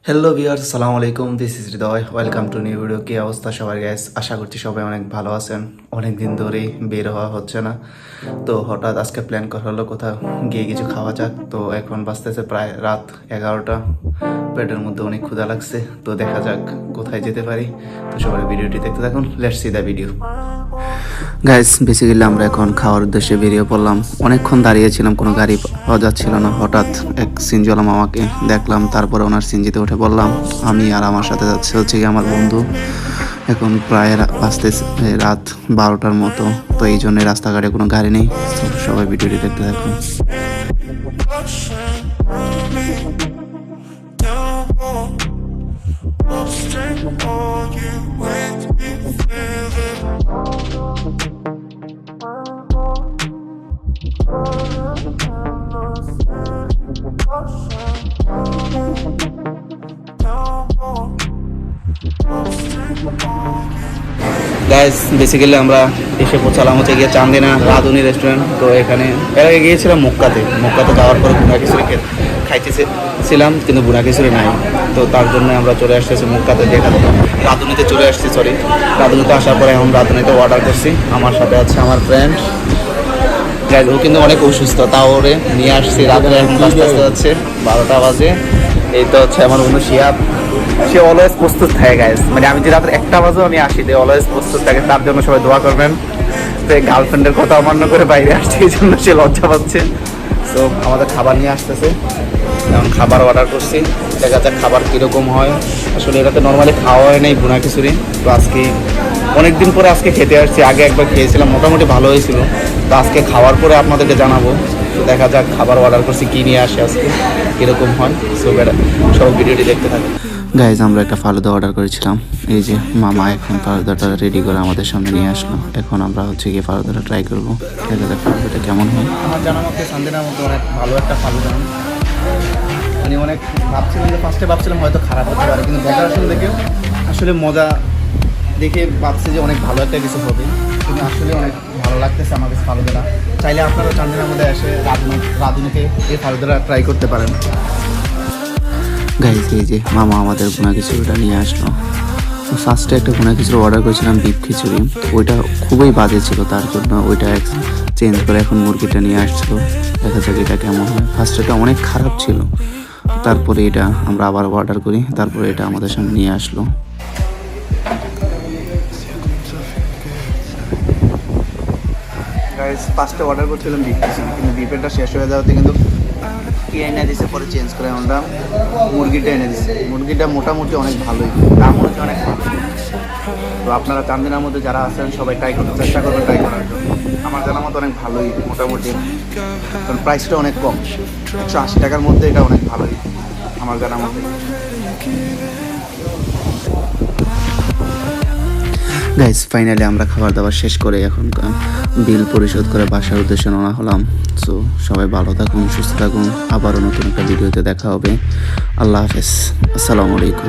Hello viewers, আসসালামু আলাইকুম। This is Hridoy. Welcome to new video. কি অবস্থা সবার গাইস? আশা করছি সবাই অনেক ভালো আছেন। অনেক দিন ধরেই বের হওয়া হচ্ছে না, তো হঠাৎ আজকে প্ল্যান করা হলো কোথাও গিয়ে কিছু খাওয়া যাক। তো এখন বাজতেছে প্রায় রাত 11টা। পেটের মধ্যে অনেক ক্ষুধা লাগছে, তো দেখা যাক কোথায় যেতে পারি। তো সবাই ভিডিওটি দেখতে থাকুন। Let's see the video. Guys, basically আমরা এখন খাওয়ার উদ্দেশ্যে বেরিয়ে পড়লাম। অনেকক্ষণ দাঁড়িয়েছিলাম, কোনো গাড়ি পাওয়া যাচ্ছিল না। হঠাৎ এক সিনজিওয়ালা মামাকে দেখলাম, তারপরে ওনার সিনজিতে উঠে বললাম। আমি আর আমার সাথে যাচ্ছে হচ্ছে কি আমার বন্ধু। এখন প্রায় বাজতে রাত 12টার মতো, তো এই জন্য রাস্তাঘাটে কোনো গাড়ি নেই। সবাই ভিডিওটি দেখতে থাকুন। গাইস, বেসিক্যালি আমরা এসে পৌঁছালাম হচ্ছে গিয়ে চান্দিনা রাঁধুনি রেস্টুরেন্ট। তো এখানে এর আগে গিয়েছিলাম মক্কাতে যাওয়ার পরে বুনা খিচুড়ি খাইতেছিলাম, কিন্তু বুনা খিচুড়ি নাই। তো তার জন্য আমরা চলে আসতেছি মক্কাতে, রাঁধুনিতে চলে আসছি। রাঁধুনিতে আসার পরে এখন রাঁধুনিতে অর্ডার করছি। আমার সাথে আছে আমার ফ্রেন্ড গাইস, ও কিন্তু অনেক অসুস্থ, তাও ওরে নিয়ে আসছি। রাধুনি এখন বাজতে যাচ্ছে 12টা বাজে। এই তো হচ্ছে আমার বন্ধু শিহাব। সে অলওয়েজ প্রস্তুত থাকে গাইস, মানে আমি যে রাত্রে 1টা বাজেও আমি আসি, অলওয়েজ প্রস্তুত থাকে। তার জন্য সবাই দোয়া করবেন। তো গার্লফ্রেন্ডের কথা অমান্য করে বাইরে আসছে, এই জন্য সে লজ্জা পাচ্ছে। তো আমাদের খাবার নিয়ে আসতেছে, এখন খাবার অর্ডার করছি। দেখা যাক খাবার কীরকম হয়। আসলে এটাতে নর্মালি খাওয়া হয় নাই বুনা খিচুড়ি, তো আজকে অনেকদিন পরে আজকে খেতে আসছি। আগে একবার খেয়েছিলাম, মোটামুটি ভালো হয়েছিল। তো আজকে খাওয়ার পরে আপনাদেরকে জানাবো। তো দেখা যাক খাবার অর্ডার করছি, কী নিয়ে আসে আজকে, কীরকম হয়। সব ভিডিওটি দেখতে থাকুন। গাইজ, আমরা একটা ফালুদা অর্ডার করেছিলাম। এই যে মামা এখন ফালুদাটা রেডি করে আমাদের সামনে নিয়ে আসলো। এখন আমরা হচ্ছে গিয়ে ফালুদাটা ট্রাই করবো। দেখা যাক ফালুদাটা কেমন হয়। আমার জানার মধ্যে চান্দিনার মধ্যে অনেক ভালো একটা ফালুদা। মানে অনেক ফার্স্টে ভাবছিলাম হয়তো খারাপ হতে পারে, কিন্তু ডেকোরেশন দেখে আসলে মজা দেখে ভাবছি যে অনেক ভালো একটা কিছু হবে। কিন্তু আসলে অনেক ভালো লাগতেছে আমার কাছে ফালুদাটা। চাইলে আপনারা চান্দিনার মধ্যে এসে রাঁধুনিতে এই ফালুদাটা ট্রাই করতে পারেন। গাইজ, এই যে মামা আমাদের ভুনা খিচুড়িটা নিয়ে আসলো। ফার্স্টে একটা ভুনা খিচুড়ি অর্ডার করেছিলাম, বিফ খিচুড়ি। ওইটা খুবই বাজে ছিল, তার জন্য ওইটা চেঞ্জ করে এখন মুরগিটা নিয়ে আসছিলো। দেখা যাক এটা কেমন হয়। ফার্স্টেটা অনেক খারাপ ছিল, তারপরে এটা আমরা আবার অর্ডার করি, তারপরে এটা আমাদের সামনে নিয়ে আসলো। গাইজ, ফার্স্টে অর্ডার করছিলাম বিফ খিচুড়ি, কিন্তু বিফেরটা শেষ হয়ে যাওয়াতে কিন্তু কি এনে দিছে, পরে চেঞ্জ করে আমরা মুরগিটা এনে দিচ্ছি। মুরগিটা মোটামুটি অনেক ভালোই, দাম হচ্ছে অনেক ভালো। তো আপনারা চান্দিনার মধ্যে যারা আছেন সবাই ট্রাই করতে চেষ্টা করবেন, ট্রাই করার জন্য। আমার জানার মতো অনেক ভালোই মোটামুটি, কারণ প্রাইসটা অনেক কম। 180 টাকার মধ্যে এটা অনেক ভালোই আমার জানার মধ্যে। গাইস, ফাইনালি আমরা খাবার দাবার শেষ করে এখন বিল পরিশোধ করে বাসার উদ্দেশ্যে রওনা হলাম। সো সবাই ভালো থাকুন, সুস্থ থাকুন। আবারও নতুন একটা ভিডিওতে দেখা হবে। আল্লাহ হাফেজ, আসসালামু আলাইকুম।